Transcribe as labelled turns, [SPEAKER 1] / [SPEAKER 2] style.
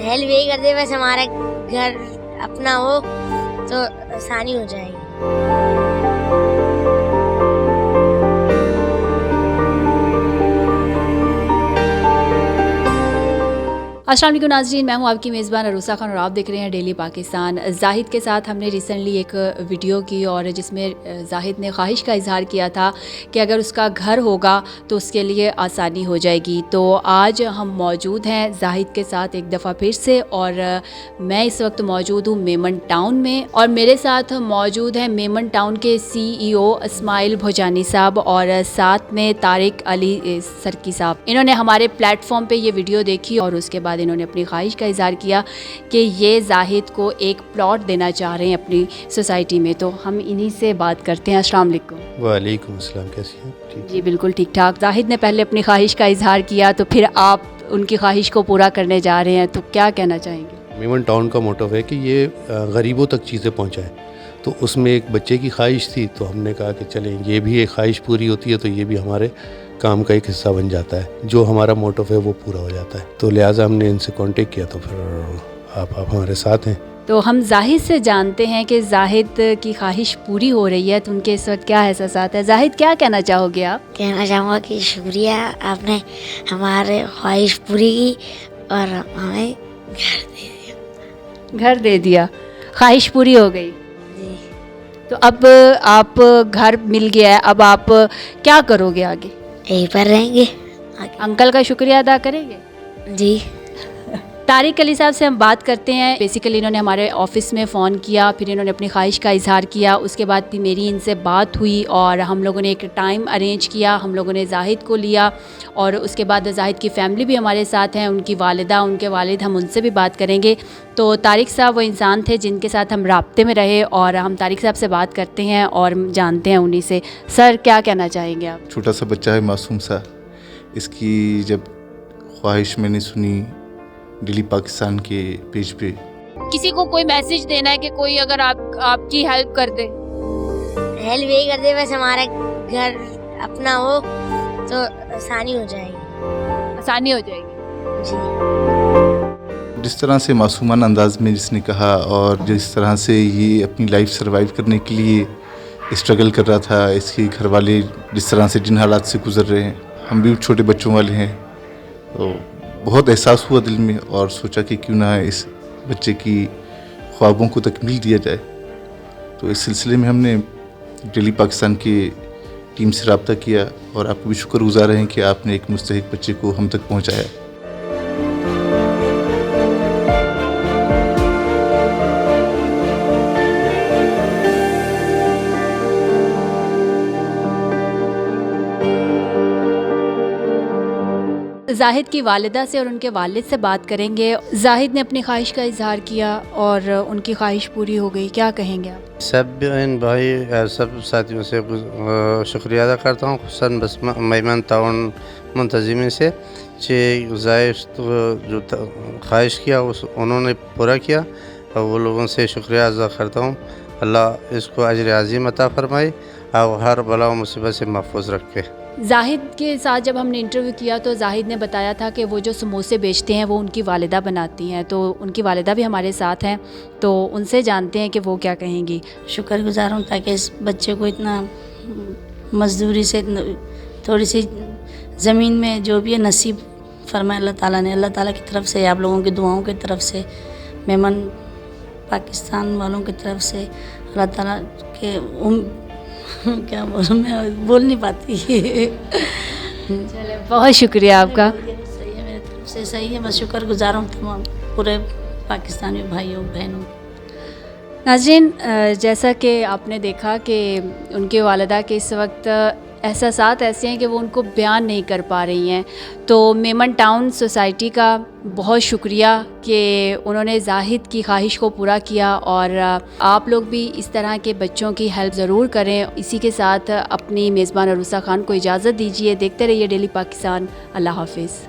[SPEAKER 1] Help یہی کر دے بس ہمارا گھر اپنا ہو تو آسانی ہو جائے گی.
[SPEAKER 2] السلام علیکم ناظرین، میں ہوں آپ کی میزبان عروسہ خان اور آپ دیکھ رہے ہیں ڈیلی پاکستان. زاہد کے ساتھ ہم نے ریسنٹلی ایک ویڈیو کی اور جس میں زاہد نے خواہش کا اظہار کیا تھا کہ اگر اس کا گھر ہوگا تو اس کے لیے آسانی ہو جائے گی. تو آج ہم موجود ہیں زاہد کے ساتھ ایک دفعہ پھر سے، اور میں اس وقت موجود ہوں میمن ٹاؤن میں، اور میرے ساتھ موجود ہیں میمن ٹاؤن کے CEO اسماعیل بھوجانی صاحب اور ساتھ میں طارق علی سرکی صاحب. انہوں نے ہمارے پلیٹ فارم پہ یہ ویڈیو دیکھی اور اس کے بعد انہوں نے اپنی خواہش کا اظہار کیا کہ یہ زاہد کو ایک پلاٹ دینا چاہ رہے ہیں اپنی سوسائٹی میں. تو ہم انہی سے بات کرتے ہیں. السلام علیکم.
[SPEAKER 3] وعلیکم السلام، کیسی ہیں؟
[SPEAKER 2] جی بالکل ٹھیک ٹھاک. زاہد نے پہلے اپنی خواہش کا اظہار کیا تو پھر آپ ان کی خواہش کو پورا کرنے جا رہے ہیں، تو کیا کہنا چاہیں گے؟
[SPEAKER 3] میمن ٹاؤن کا موٹو ہے کہ یہ غریبوں تک چیزیں پہنچائے. تو اس میں ایک بچے کی خواہش تھی، تو ہم نے کہا کہ چلیں یہ بھی ایک خواہش پوری ہوتی ہے تو یہ بھی ہمارے کام کا ایک حصہ بن جاتا ہے. جو ہمارا موٹو ہے وہ پورا ہو جاتا ہے. تو لہٰذا ہم نے ان سے کانٹیکٹ کیا، تو پھر آپ ہمارے ساتھ ہیں.
[SPEAKER 2] تو ہم زاہد سے جانتے ہیں کہ زاہد کی خواہش پوری ہو رہی ہے، تو ان کے اس وقت کیا احساسات ہیں. زاہد کیا کہنا چاہو گے آپ؟
[SPEAKER 1] کہنا چاہوں گا کہ شکریہ، آپ نے ہمارے خواہش پوری کی اور ہمیں
[SPEAKER 2] گھر دے دیا، خواہش پوری ہو گئی.
[SPEAKER 1] جی.
[SPEAKER 2] تو اب آپ گھر مل گیا ہے، اب آپ کیا کرو گے آگے؟
[SPEAKER 1] یہیں پر رہیں گے.
[SPEAKER 2] انکل کا شکریہ ادا کریں گے؟
[SPEAKER 1] جی.
[SPEAKER 2] طارق علی صاحب سے ہم بات کرتے ہیں. بیسیکلی انہوں نے ہمارے آفس میں فون کیا، پھر انہوں نے اپنی خواہش کا اظہار کیا. اس کے بعد بھی میری ان سے بات ہوئی اور ہم لوگوں نے ایک ٹائم ارینج کیا. ہم لوگوں نے زاہد کو لیا اور اس کے بعد زاہد کی فیملی بھی ہمارے ساتھ ہیں، ان کی والدہ، ان کے والد، ہم ان سے بھی بات کریں گے. تو طارق صاحب وہ انسان تھے جن کے ساتھ ہم رابطے میں رہے، اور ہم طارق صاحب سے بات کرتے ہیں اور جانتے ہیں انہی سے. سر کیا کہنا چاہیں گے آپ؟
[SPEAKER 4] چھوٹا سا بچہ ہے، معصوم سا. اس کی جب خواہش میں نے سنی ڈیلی پاکستان کے پیج پہ.
[SPEAKER 2] کسی کو کوئی میسج دینا ہے کہ کوئی اگر آپ کی ہیلپ کر دے؟
[SPEAKER 1] ہیلپ یہی کر دے بس ہمارا گھر اپنا ہو تو آسانی ہو جائے گی.
[SPEAKER 2] آسانی ہو جائے گی.
[SPEAKER 1] جی.
[SPEAKER 4] جس طرح سے معصومانہ انداز میں جس نے کہا اور جس طرح سے یہ اپنی لائف سروائیو کرنے کے لیے اسٹرگل کر رہا تھا، اس کے گھر والے جس طرح سے جن حالات سے گزر رہے ہیں، ہم بھی چھوٹے بچوں والے ہیں، تو بہت احساس ہوا دل میں اور سوچا کہ کیوں نہ اس بچے کی خوابوں کو تکمیل دیا جائے. تو اس سلسلے میں ہم نے ڈیلی پاکستان کی ٹیم سے رابطہ کیا اور آپ کو بھی شکر گزار ہیں کہ آپ نے ایک مستحق بچے کو ہم تک پہنچایا.
[SPEAKER 2] زاہد کی والدہ سے اور ان کے والد سے بات کریں گے. زاہد نے اپنی خواہش کا اظہار کیا اور ان کی خواہش پوری ہو گئی. کیا کہیں گے آپ؟
[SPEAKER 5] سب بہن بھائی سب ساتھیوں سے شکریہ ادا کرتا ہوں، خصوصاً بس میمن ٹاؤن منتظمین سے کہ زاہد جو خواہش کیا انہوں نے پورا کیا، اور وہ لوگوں سے شکریہ ادا کرتا ہوں. اللہ اس کو اجر عظیم عطا فرمائے اور ہر بلا و مصیبت سے محفوظ رکھے.
[SPEAKER 2] زاہد کے ساتھ جب ہم نے انٹرویو کیا تو زاہد نے بتایا تھا کہ وہ جو سموسے بیچتے ہیں وہ ان کی والدہ بناتی ہیں. تو ان کی والدہ بھی ہمارے ساتھ ہیں، تو ان سے جانتے ہیں کہ وہ کیا کہیں گی.
[SPEAKER 6] شکر گزار ہوں تاکہ اس بچے کو اتنا مزدوری سے تھوڑی سی زمین میں جو بھی ہے نصیب فرمائے اللہ تعالیٰ نے. اللہ تعالیٰ کی طرف سے، آپ لوگوں کی دعاؤں کی طرف سے، میمن پاکستان والوں کی طرف سے اللہ تعالیٰ کے کیا بولوں، میں بول نہیں پاتی.
[SPEAKER 2] چلے بہت شکریہ آپ کا.
[SPEAKER 6] صحیح ہے، میرے طرف سے صحیح ہے. بس شکر گزار ہوں تمام پورے پاکستانی بھائیوں بہنوں.
[SPEAKER 2] ناظرین، جیسا کہ آپ نے دیکھا کہ ان کے والدہ کے اس وقت احساسات ایسے ہیں کہ وہ ان کو بیان نہیں کر پا رہی ہیں. تو میمن ٹاؤن سوسائٹی کا بہت شکریہ کہ انہوں نے زاہد کی خواہش کو پورا کیا، اور آپ لوگ بھی اس طرح کے بچوں کی ہیلپ ضرور کریں. اسی کے ساتھ اپنی میزبان عروسہ خان کو اجازت دیجیے. دیکھتے رہیے ڈیلی پاکستان. اللہ حافظ.